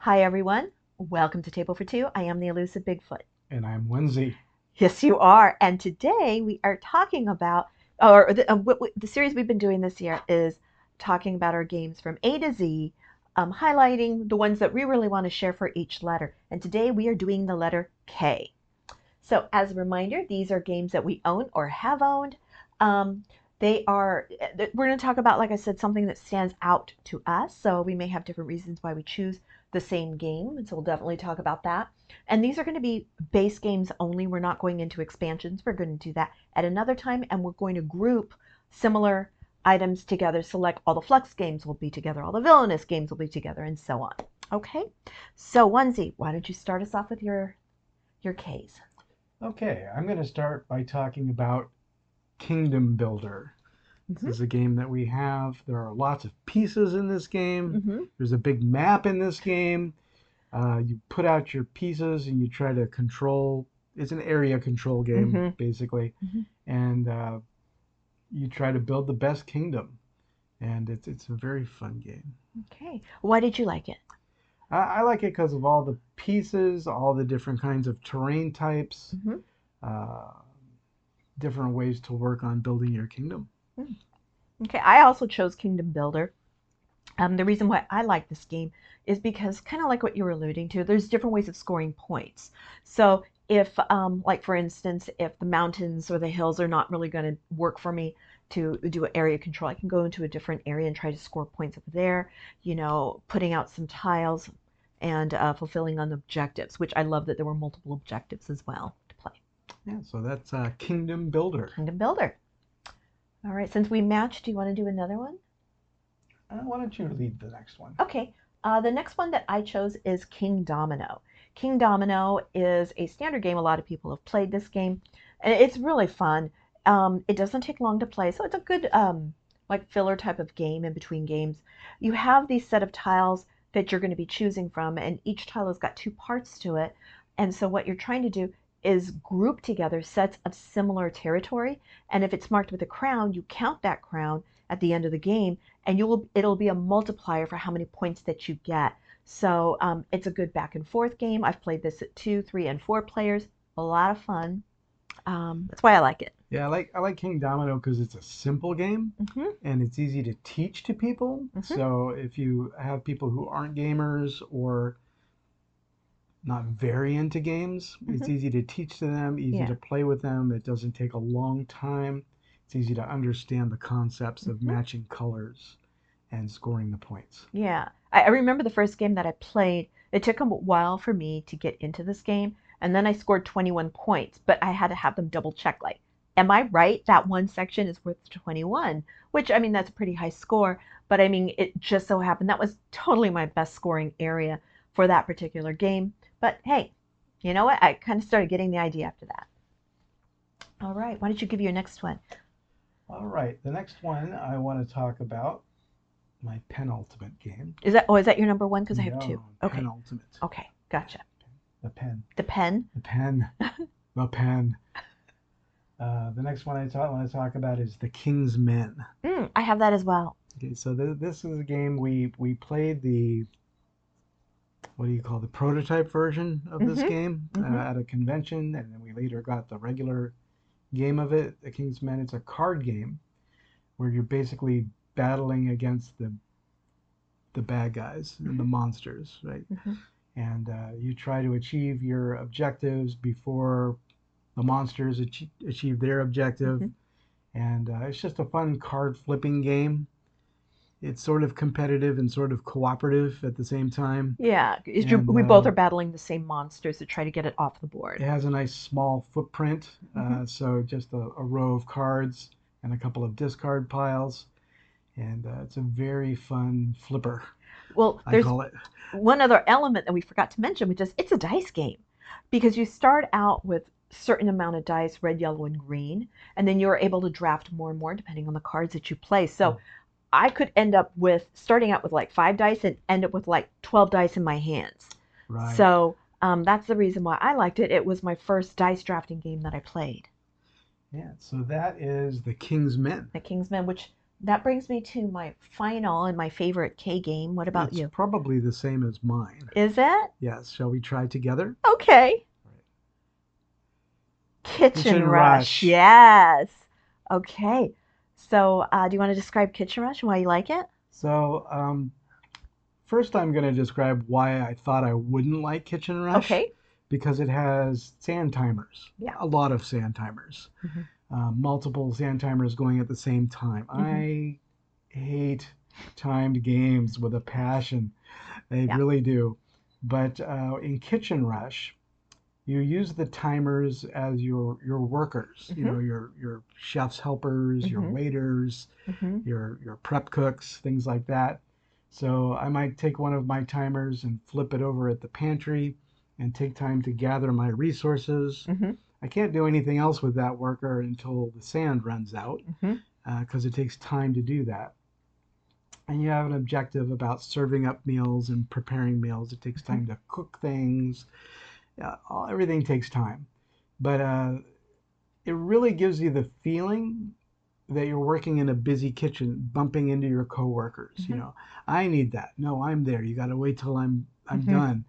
Hi everyone, welcome to Table for Two. I am the Elusive Bigfoot. And I'm Onezie. Yes, you are. And today we are talking about, or the series we've been doing this year is talking about our games from A to Z, highlighting the ones that we really want to share for each letter. And today we are doing the letter K. So as a reminder, these are games that we own or have owned. Um, we're going to talk about, like I said, something that stands out to us. So we may have different reasons why we choose the same game. And so we'll definitely talk about that. And these are going to be base games only. We're not going into expansions. We're going to do that at another time. And we're going to group similar items together. So like all the Flux games will be together, all the Villainous games will be together, and so on. Okay, so Onesie, why don't you start us off with your Ks? Okay, I'm going to start by talking about Kingdom Builder. This Mm-hmm. is a game that we have. There are lots of pieces in this game. Mm-hmm. There's a big map in this game. You put out your pieces and you try to control. It's an area control game, Mm-hmm. basically. Mm-hmm. And you try to build the best kingdom. And it's a very fun game. Okay. Why did you like it? I like it because of all the pieces, all the different kinds of terrain types. Mm-hmm. Uh, Different ways to work on building your kingdom. Okay. I also chose Kingdom Builder. The reason why I like this game is because, kind of like what you were alluding to, there's different ways of scoring points. So if, like for instance, if the mountains or the hills are not really going to work for me to do an area control, I can go into a different area and try to score points over there. Putting out some tiles and fulfilling on objectives, which I love that there were multiple objectives as well to play. Yeah, so that's Kingdom Builder. Kingdom Builder. All right. Since we matched, do you want to do another one? Why don't you lead the next one? Okay, the next one that I chose is King Domino. King Domino is a standard game. A lot of people have played this game, and it's really fun. It doesn't take long to play, so it's a good like filler type of game in between games. You have these set of tiles that you're going to be choosing from, and each tile has got two parts to it. And so what you're trying to do is group together sets of similar territory, and if it's marked with a crown, you count that crown at the end of the game, and it'll be a multiplier for how many points that you get. So it's a good back and forth game. I've played this at 2, 3, and 4 players. A lot of fun. That's why I like it. Yeah, I like King Domino because it's a simple game Mm-hmm. and it's easy to teach to people. Mm-hmm. So if you have people who aren't gamers or not very into games, it's Mm-hmm. easy to teach to them, easy Yeah. to play with them. It doesn't take a long time. It's easy to understand the concepts of Mm-hmm. matching colors and scoring the points. Yeah. I remember the first game that I played. It took a while for me to get into this game, and then I scored 21 points, but I had to have them double check. Like, am I right? That one section is worth 21, which I mean, that's a pretty high score, but I mean, it just so happened that was totally my best scoring area for that particular game. But hey, you know what? I kind of started getting the idea after that. All right, why don't you give your next one? All right, the next one I want to talk about my penultimate game. Is that your number one? Because I have two. No, Okay. penultimate. Okay, gotcha. The pen. The pen. The pen. The pen. The next one want to talk about is the King's Men. I have that as well. Okay, so this is a game we played the what do you call the prototype version of this Mm-hmm. game Mm-hmm. at a convention, and then we later got the regular game of it, the King's Men. It's a card game where you're basically battling against the bad guys and the Mm-hmm. monsters, right? Mm-hmm. And you try to achieve your objectives before the monsters achieve their objective. Mm-hmm. And it's just a fun card flipping game. It's sort of competitive and sort of cooperative at the same time. Yeah, And we both are battling the same monsters to try to get it off the board. it has a nice small footprint. Mm-hmm. So just a row of cards and a couple of discard piles. And it's a very fun flipper, Well, I there's call it. one other element that we forgot to mention, which is it's a dice game because you start out with a certain amount of dice, red, yellow, and green, and then you're able to draft more and more depending on the cards that you play. So I could end up with starting out with like 5 dice and end up with like 12 dice in my hands. Right. So that's the reason why I liked it. It was my first dice drafting game that I played. Yeah, so that is the King's Men. The Kingsman, which that brings me to my final and my favorite K game. What about It's you? probably the same as mine. Is it? Yes, shall we try together? Okay. Kitchen Kitchen Rush. Rush. Yes. Okay. So, do you want to describe Kitchen Rush and why you like it? So, first I'm going to describe why I thought I wouldn't like Kitchen Rush Okay. because it has sand timers, Yeah. a lot of sand timers, Hmm. multiple sand timers going at the same time. Hmm. I hate timed games with a passion. I Yeah. really do. But in Kitchen Rush, you use the timers as your workers, Hmm. your chef's helpers, your Hmm. waiters, Hmm. your prep cooks, things like that. So I might take one of my timers and flip it over at the pantry and take time to gather my resources. Hmm. I can't do anything else with that worker until the sand runs out Hmm. because it takes time to do that. And you have an objective about serving up meals and preparing meals. It takes Hmm. time to cook things. Everything takes time. But it really gives you the feeling that you're working in a busy kitchen, bumping into your coworkers. Hmm. I need that. No, I'm there. You got to wait till I'm Hmm. done.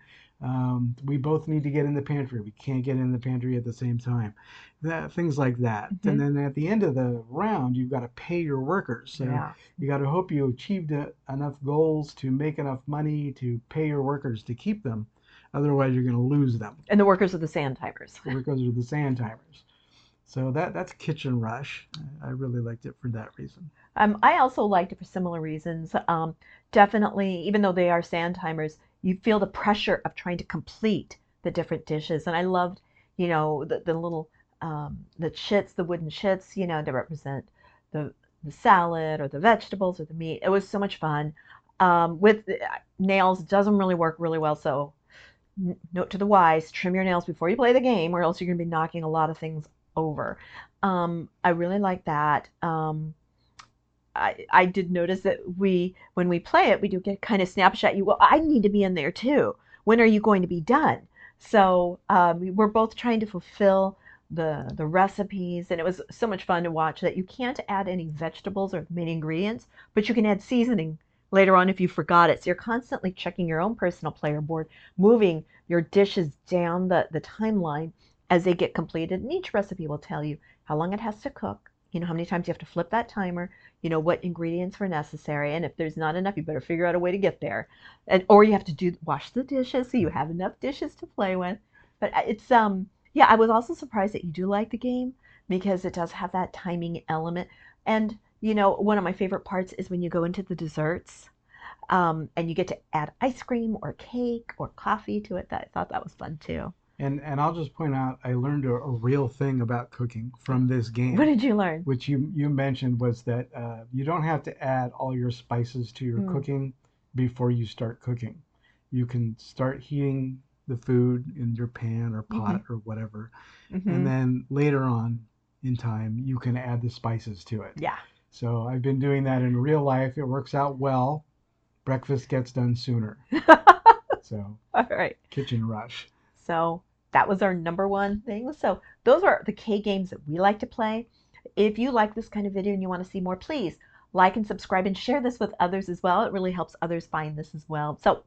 We both need to get in the pantry. We can't get in the pantry at the same time. Things like that. And Hmm. then at the end of the round, you've got to pay your workers. So Yeah. you got to hope you achieved enough goals to make enough money to pay your workers to keep them. Otherwise, you're going to lose them. And the workers are the sand timers. The workers are the sand timers. So that's Kitchen Rush. I really liked it for that reason. I also liked it for similar reasons. Definitely, even though they are sand timers, you feel the pressure of trying to complete the different dishes. And I loved, the little the chits, the wooden chits, to represent the the salad or the vegetables or the meat. It was so much fun. With nails, doesn't really work really well. So note to the wise: trim your nails before you play the game, or else you're going to be knocking a lot of things over. I really like that. I did notice that when we play it, we do get kind of snapshot you. Well, I need to be in there too. When are you going to be done? So we're both trying to fulfill the recipes, and it was so much fun to watch that you can't add any vegetables or main ingredients, but you can add seasoning later on if you forgot it. So you're constantly checking your own personal player board, moving your dishes down the timeline as they get completed, and each recipe will tell you how long it has to cook. How many times you have to flip that timer, what ingredients were necessary, and if there's not enough, you better figure out a way to get there, or you have to wash the dishes so you have enough dishes to play with. But yeah, I was also surprised that you do like the game because it does have that timing element. And one of my favorite parts is when you go into the desserts, and you get to add ice cream or cake or coffee to it. I thought that was fun too. And I'll just point out I learned a real thing about cooking from this What game, did you learn? which you mentioned was that you don't have to add all your spices to your Mm. cooking before you start cooking. You can start heating the food in your pan or Mm-hmm. pot or whatever, and Mm-hmm. then later on in time you can add the spices to it. Yeah. So I've been doing that in real life. It works out well. Breakfast gets done sooner. So All right. kitchen rush. So that was our number one thing. So those are the K games that we like to play. If you like this kind of video and you want to see more, please like and subscribe and share this with others as well. It really helps others find this as well. So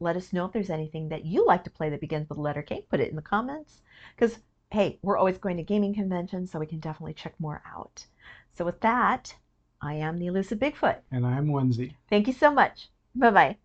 let us know if there's anything that you like to play that begins with the letter K. Put it in the comments because, hey, we're always going to gaming conventions, so we can definitely check more out. So with that, I am the Elusive Bigfoot. And I'm Onesie. Thank you so much. Bye-bye.